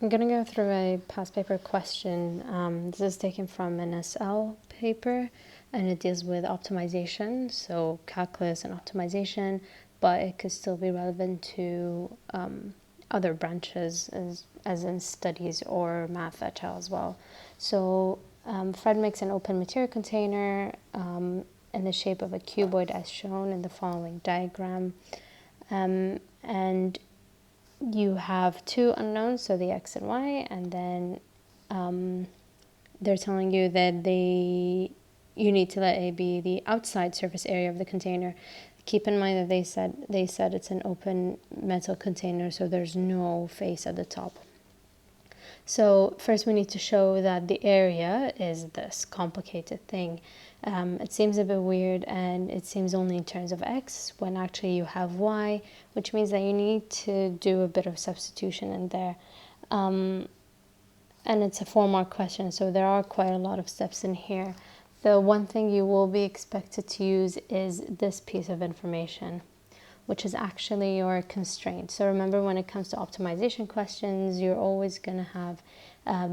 I'm going to go through a past paper question. This is taken from an SL paper, and it deals with optimization, so calculus and optimization, but it could still be relevant to other branches, as in studies or math et al. As well. So Fred makes an open material container in the shape of a cuboid as shown in the following diagram. And you have two unknowns, so the x and y, and then they're telling you that you need to let A be the outside surface area of the container. Keep in mind that they said it's an open metal container, so there's no face at the top. So first we need to show that the area is this complicated thing. It seems a bit weird, and it seems only in terms of x when actually you have y, which means that you need to do a bit of substitution in there. And it's a 4-mark question, so there are quite a lot of steps in here. The one thing you will be expected to use is this piece of information, which is actually your constraint. So remember, when it comes to optimization questions, you're always going to have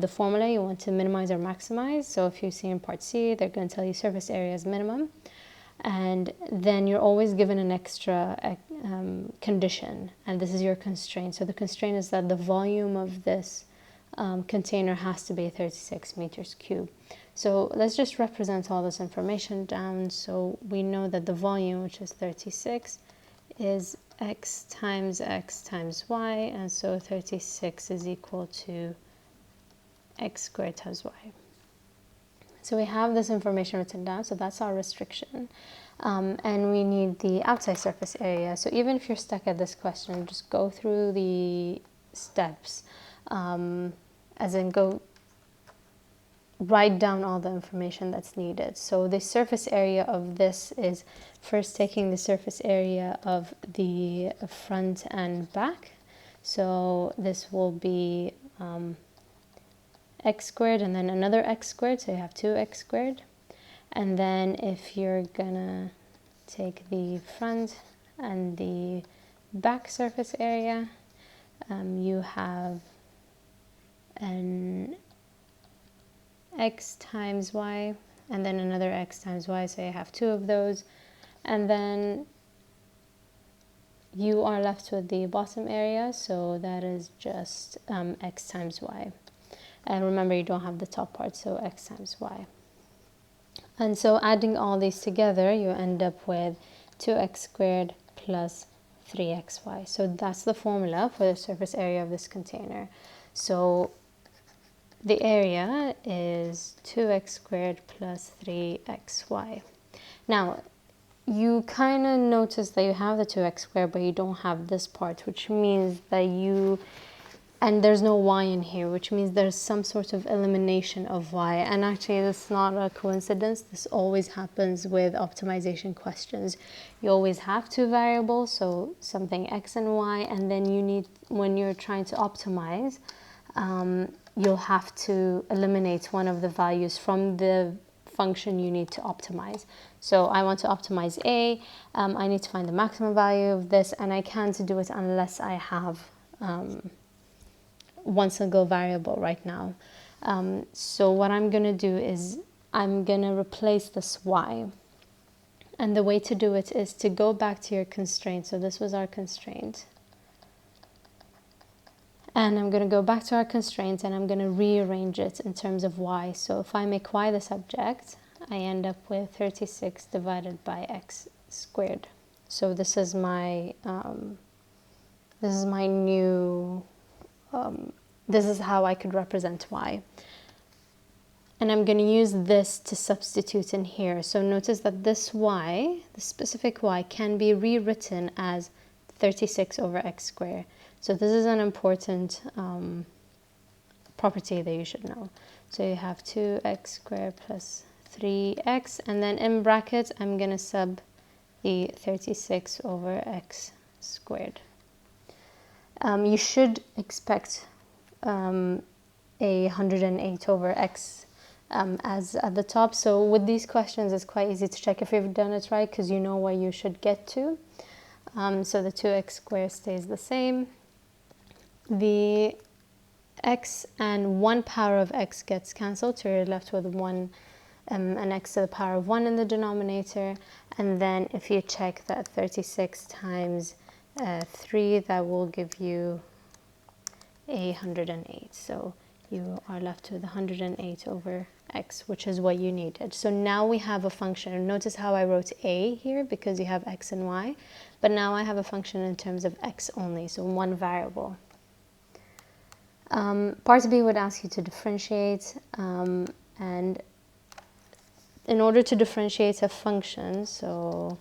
the formula you want to minimize or maximize. So if you see in part C, they're going to tell you surface area is minimum. And then you're always given an extra condition, and this is your constraint. So the constraint is that the volume of this container has to be 36 meters cubed. So let's just represent all this information down. So we know that the volume, which is 36, is x times y, and so 36 is equal to x squared times y. So we have this information written down, so that's our restriction. And we need the outside surface area. So even if you're stuck at this question, just go through the steps, as in go write down all the information that's needed. So the surface area of this is first taking the surface area of the front and back. So this will be x squared and then another x squared, so you have 2x squared. And then if you're gonna take the front and the back surface area, you have an x times y and then another x times y, so you have 2 of those, and then you are left with the bottom area, so that is just x times y. And remember, you don't have the top part, so x times y. And so adding all these together, you end up with 2x squared plus 3xy. So that's the formula for the surface area of this container. So the area is 2x squared plus 3xy. Now, you kind of notice that you have the 2x squared, but you don't have this part, which means that and there's no y in here, which means there's some sort of elimination of y. And actually, this is not a coincidence. This always happens with optimization questions. You always have 2 variables, so something x and y, and then you need, when you're trying to optimize, you'll have to eliminate one of the values from the function you need to optimize. So I want to optimize A, I need to find the maximum value of this, and I can't do it unless I have one single variable right now. So what I'm going to do is I'm going to replace this y. And the way to do it is to go back to your constraint. So this was our constraint. And I'm going to go back to our constraint and I'm going to rearrange it in terms of y. So if I make y the subject, I end up with 36 divided by x squared. So this is my new, this is how I could represent y. And I'm going to use this to substitute in here. So notice that this y, the specific y, can be rewritten as 36 over x squared. So this is an important property that you should know. So you have 2x squared plus 3x, and then in brackets, I'm going to sub the 36 over x squared. You should expect a 108 over x as at the top. So with these questions, it's quite easy to check if you've done it right, because you know where you should get to. So the 2x squared stays the same. The x and 1 power of x gets cancelled, so you're left with 1 an x to the power of 1 in the denominator. And then if you check that 36 times 3, that will give you 108. So you are left with 108 over x, which is what you needed. So now we have a function. Notice how I wrote a here because you have x and y, but now I have a function in terms of x only, so one variable. Part B would ask you to differentiate, and in order to differentiate a function, so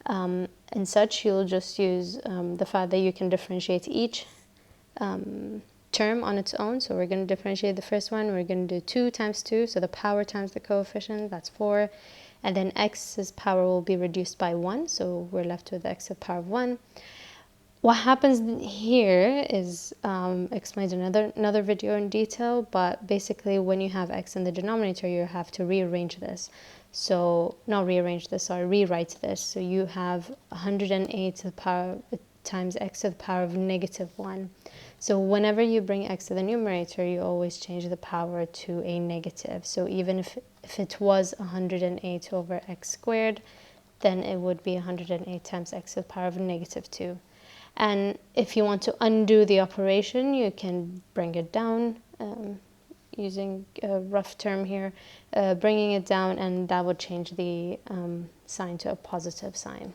in such, you'll just use the fact that you can differentiate each term on its own. So we're going to differentiate the first one. We're going to do 2 times 2, so the power times the coefficient, that's 4. And then x's power will be reduced by 1, so we're left with x to the power of 1. What happens here is explained in another video in detail, but basically when you have x in the denominator, you have to rearrange this. So, not rearrange this, sorry, rewrite this. So you have 108 to the power times x to the power of -1. So whenever you bring x to the numerator, you always change the power to a negative. So even if it was 108 over x squared, then it would be 108 times x to the power of -2. And if you want to undo the operation, you can bring it down, using a rough term here, bringing it down, and that would change the sign to a positive sign.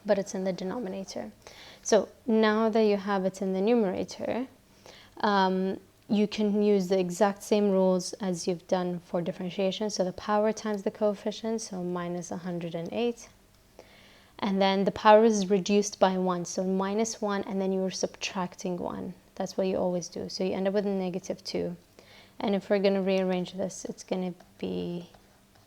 But it's in the denominator. So now that you have it in the numerator, you can use the exact same rules as you've done for differentiation. So the power times the coefficient, so minus 108. And then the power is reduced by 1, so -1, and then you're subtracting 1. That's what you always do. So you end up with -2. And if we're going to rearrange this, it's going to be,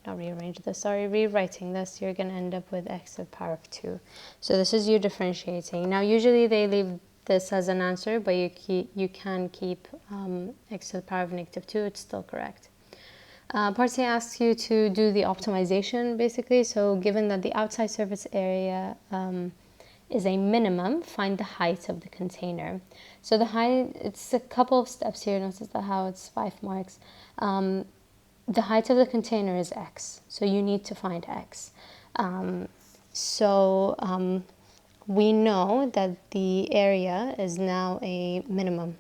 rewriting this, you're going to end up with x to the power of 2. So this is you differentiating. Now usually they leave this as an answer, but you can keep x to the power of -2, it's still correct. Part C asks you to do the optimization, basically. So given that the outside surface area is a minimum, find the height of the container. So the height, it's a couple of steps here. Notice how it's 5 marks. The height of the container is x, so you need to find x. We know that the area is now a minimum.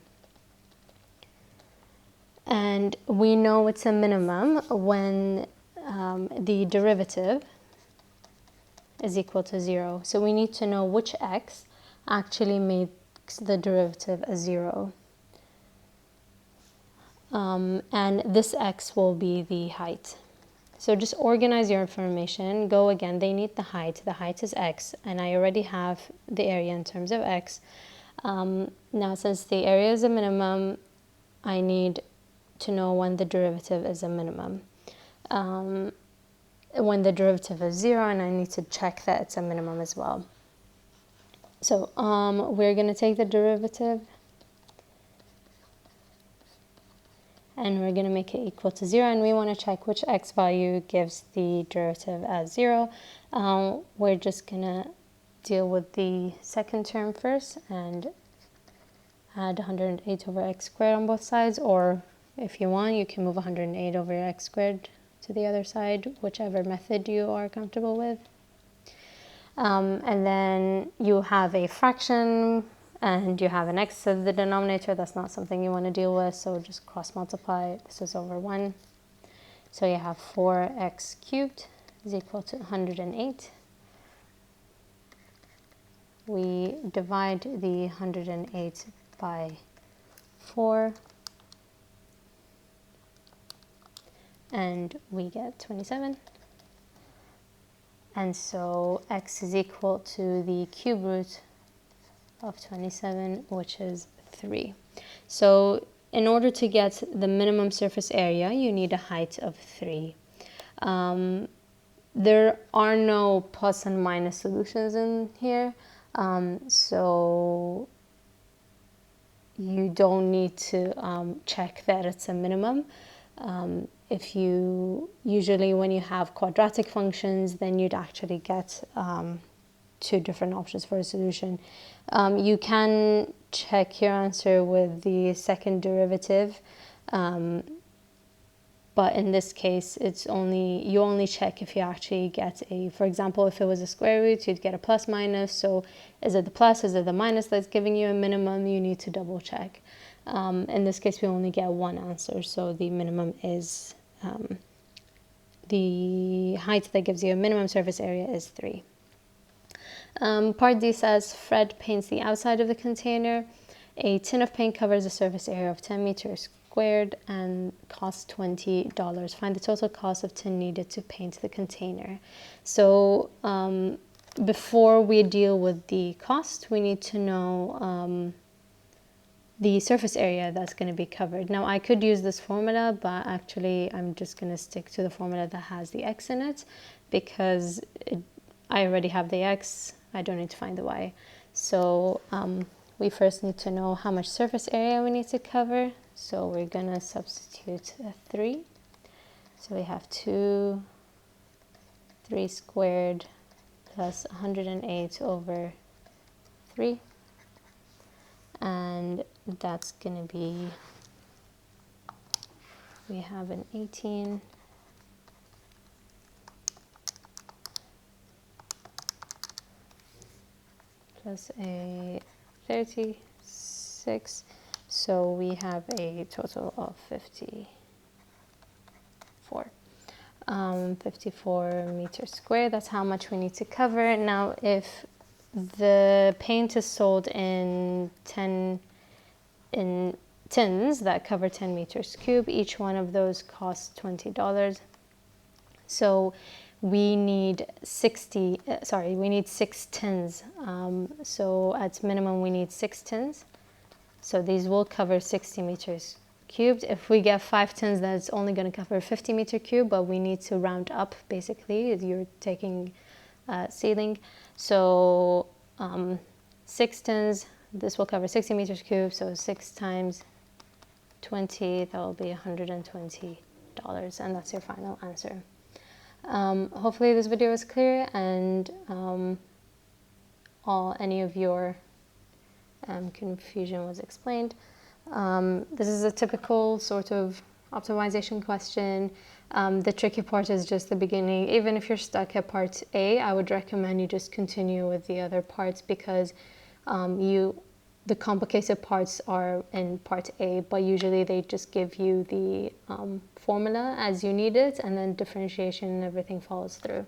And we know it's a minimum when the derivative is equal to 0. So we need to know which x actually makes the derivative a 0. And this x will be the height. So just organize your information. Go again, they need the height. The height is x, and I already have the area in terms of x. Now, since the area is a minimum, I need to know when the derivative is a minimum. When the derivative is 0, and I need to check that it's a minimum as well. So we're going to take the derivative, and we're going to make it equal to 0, and we want to check which x value gives the derivative as 0. We're just going to deal with the second term first and add 108 over x squared on both sides, or if you want, you can move 108 over x squared to the other side, whichever method you are comfortable with. And then you have a fraction, and you have an x to the denominator. That's not something you want to deal with, so just cross multiply. This is over 1. So you have 4x cubed is equal to 108. We divide the 108 by 4. And we get 27. And so x is equal to the cube root of 27, which is 3. So in order to get the minimum surface area, you need a height of 3. There are no plus and minus solutions in here, so you don't need to check that it's a minimum. If you usually, when you have quadratic functions, then you'd actually get 2 different options for a solution. You can check your answer with the second derivative. But in this case, you only check if you actually get for example, if it was a square root, you'd get a plus minus. So is it the plus, is it the minus that's giving you a minimum? You need to double check. In this case, we only get one answer. So the minimum is, the height that gives you a minimum surface area is 3. Part D says Fred paints the outside of the container. A tin of paint covers a surface area of 10 meters squared and costs $20. Find the total cost of tin needed to paint the container. So before we deal with the cost, we need to know the surface area that's going to be covered. Now I could use this formula, but actually I'm just going to stick to the formula that has the x in it, because I already have the x, I don't need to find the y. So we first need to know how much surface area we need to cover. So we're going to substitute 3. So we have 3 squared plus 108 over 3. And that's going to be, we have an 18 plus a 36, so we have a total of 54. 54 meters squared, that's how much we need to cover. Now if the paint is sold in tins that cover 10 meters cube, each one of those costs $20. So we need 6 tins. So at minimum we need 6 tins. So these will cover 60 meters cubed. If we get 5 tins, that's only going to cover 50 meter cube, but we need to round up basically. You're taking ceiling. So 6 tins, this will cover 60 meters cubed, so 6 times 20, that will be $120, and that's your final answer. Hopefully this video is clear, and any of your confusion was explained. This is a typical sort of optimization question. The tricky part is just the beginning. Even if you're stuck at part A, I would recommend you just continue with the other parts, because the complicated parts are in part A, but usually they just give you the formula as you need it, and then differentiation and everything follows through.